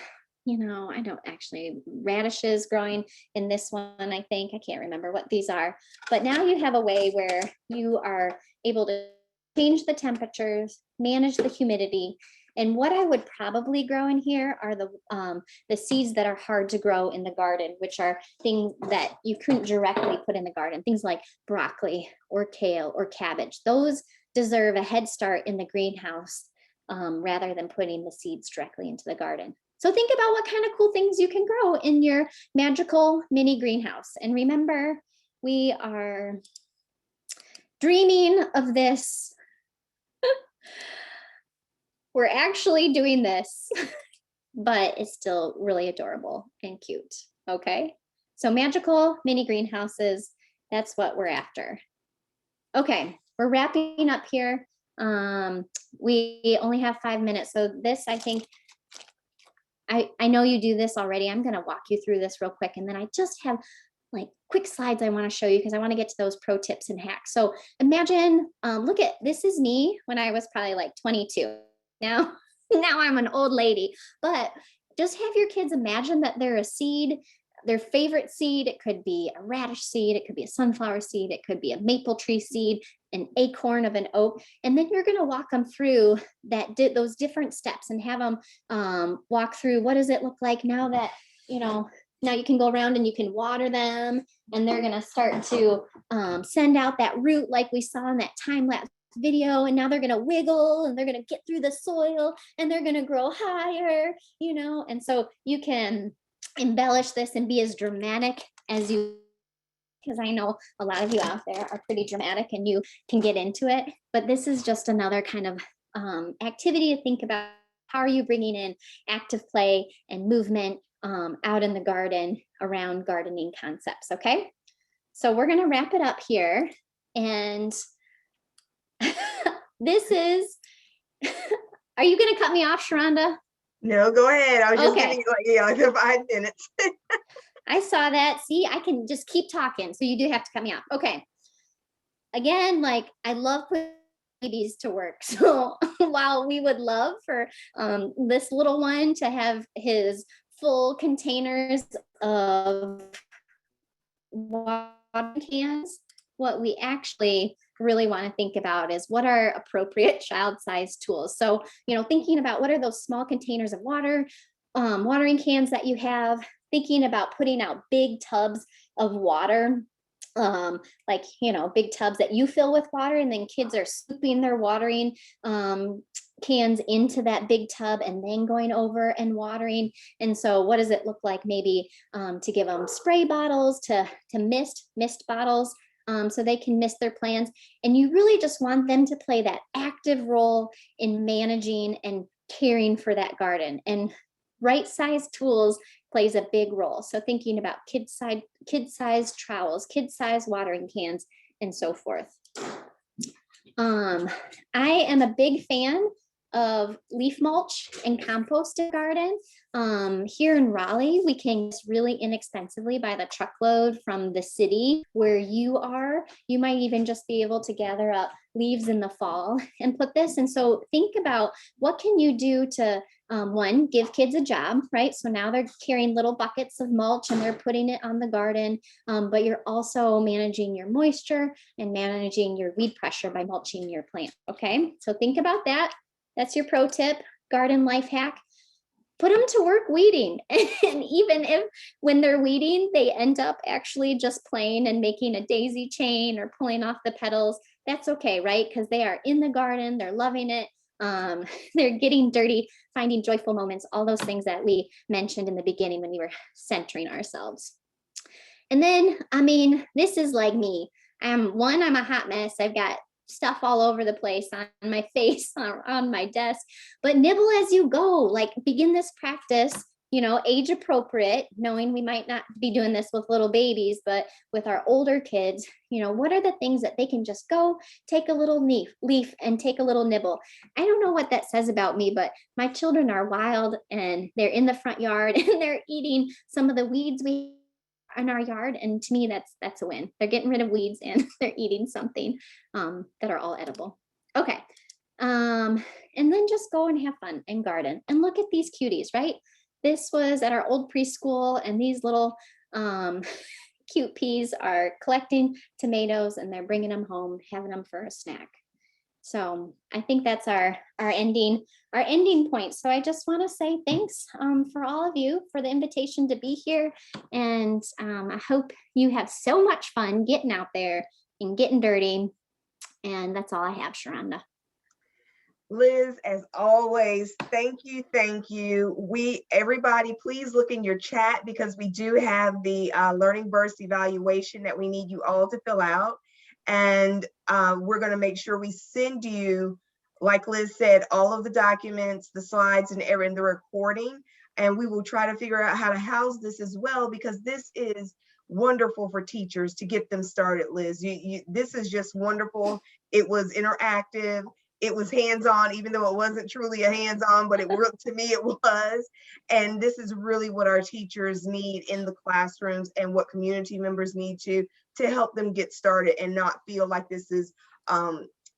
you know, I don't actually, radishes growing in this one, I think. I can't remember what these are. But now you have a way where you are able to change the temperatures, manage the humidity. And what I would probably grow in here are the seeds that are hard to grow in the garden, which are things that you couldn't directly put in the garden. Things like broccoli or kale or cabbage. Those deserve a head start in the greenhouse rather than putting the seeds directly into the garden. So think about what kind of cool things you can grow in your magical mini greenhouse. And remember, we are dreaming of this. We're actually doing this, but it's still really adorable and cute, okay? So magical mini greenhouses, that's what we're after. Okay, we're wrapping up here. We only have 5 minutes, so this, I think, I know you do this already. I'm gonna walk you through this real quick, and then I just have like quick slides I wanna show you because I wanna get to those pro tips and hacks. So imagine, look at, this is me when I was probably like 22. Now I'm an old lady, but just have your kids imagine that they're a seed, their favorite seed. It could be a radish seed, it could be a sunflower seed, it could be a maple tree seed, an acorn of an oak. And then you're gonna walk them through those different steps and have them walk through, what does it look like now that, you know, now you can go around and you can water them, and they're gonna start to send out that root like we saw in that time-lapse video, and now they're going to wiggle and they're going to get through the soil and they're going to grow higher, you know. And so you can embellish this and be as dramatic as you, because I know a lot of you out there are pretty dramatic and you can get into it, but this is just another kind of activity to think about. How are you bringing in active play and movement out in the garden around gardening concepts? Okay, so we're going to wrap it up here, and this is, are you going to cut me off, Sharonda? No, go ahead. I was just Okay. giving you like the 5 minutes. I saw that. See, I can just keep talking. So you do have to cut me off. Okay. Again, like, I love putting babies to work. So while we would love for this little one to have his full containers of water cans, what we actually really want to think about is what are appropriate child-sized tools. So, thinking about what are those small containers of water, watering cans that you have, thinking about putting out big tubs of water, like big tubs that you fill with water, and then kids are scooping their watering cans into that big tub and then going over and watering. And so what does it look like maybe to give them spray bottles, to mist bottles, so they can mist their plants. And you really just want them to play that active role in managing and caring for that garden. And right size tools plays a big role. So thinking about kid-sized trowels, kid-sized watering cans, and so forth. I am a big fan of leaf mulch and compost in garden. Here in Raleigh, we can really inexpensively buy the truckload from the city where you are. You might even just be able to gather up leaves in the fall and put this. And so think about what can you do to one, give kids a job, right? So now they're carrying little buckets of mulch and they're putting it on the garden, but you're also managing your moisture and managing your weed pressure by mulching your plant, okay? So think about that. That's your pro tip, garden life hack. Put them to work weeding. And even if when they're weeding, they end up actually just playing and making a daisy chain or pulling off the petals, that's okay, right? Because they are in the garden, they're loving it. They're getting dirty, finding joyful moments, all those things that we mentioned in the beginning when we were centering ourselves. And then, this is like me. I'm a hot mess. I've got stuff all over the place on my face, on my desk, but nibble as you go, like begin this practice, age appropriate, knowing we might not be doing this with little babies, but with our older kids, what are the things that they can just go take a little leaf and take a little nibble. I don't know what that says about me, but my children are wild and they're in the front yard and they're eating some of the weeds we in our yard, and to me that's a win. They're getting rid of weeds and they're eating something that are all edible. Okay, and then just go and have fun and garden and look at these cuties, right? This was at our old preschool, and these little cute peas are collecting tomatoes and they're bringing them home, having them for a snack. So I think that's our ending point. So I just want to say thanks for all of you for the invitation to be here. And I hope you have so much fun getting out there and getting dirty. And that's all I have, Sharonda. Liz, as always, thank you. Everybody, please look in your chat because we do have the Learning Burst evaluation that we need you all to fill out. And we're going to make sure we send you, like Liz said, all of the documents, the slides, and the recording. And we will try to figure out how to house this as well, because this is wonderful for teachers to get them started, Liz. This is just wonderful. It was interactive. It was hands-on, even though it wasn't truly a hands-on, but to me it was. And this is really what our teachers need in the classrooms and what community members need to help them get started and not feel like this is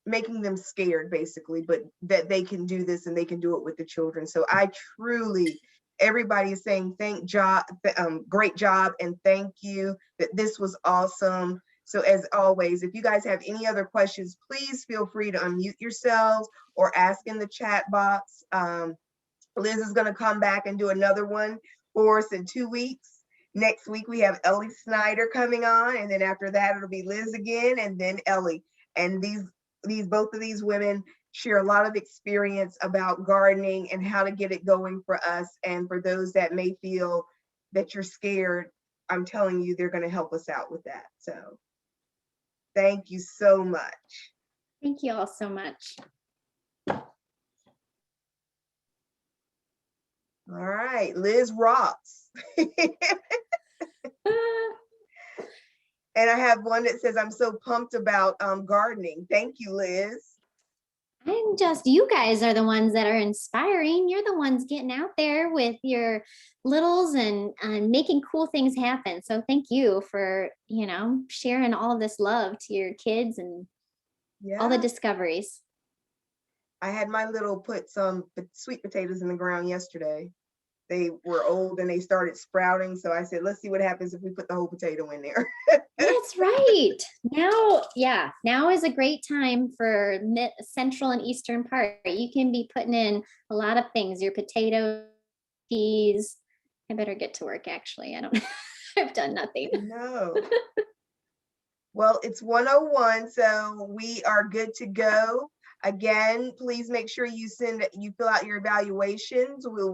making them scared, basically, but that they can do this and they can do it with the children. So I truly, everybody is saying great job, and thank you, that this was awesome. So as always, if you guys have any other questions, please feel free to unmute yourselves or ask in the chat box. Liz is going to come back and do another one for us in 2 weeks. Next week, we have Ellie Snyder coming on, and then after that, it'll be Liz again, and then Ellie. And both of these women share a lot of experience about gardening and how to get it going for us. And for those that may feel that you're scared, I'm telling you, they're going to help us out with that. So thank you so much. Thank you all so much. All right, Liz rocks. And I have one that says, I'm so pumped about gardening. Thank you, Liz. You guys are the ones that are inspiring. You're the ones getting out there with your littles and making cool things happen. So thank you for, sharing all of this love to your kids and all the discoveries. I had my little put some sweet potatoes in the ground yesterday. They were old and they started sprouting. So I said, let's see what happens if we put the whole potato in there. That's right. Now, yeah, now is a great time for central and eastern part. You can be putting in a lot of things, your potatoes, peas. I better get to work, actually. I don't, I've done nothing. No. Well, it's 101, so we are good to go. Again, please make sure you fill out your evaluations. We'll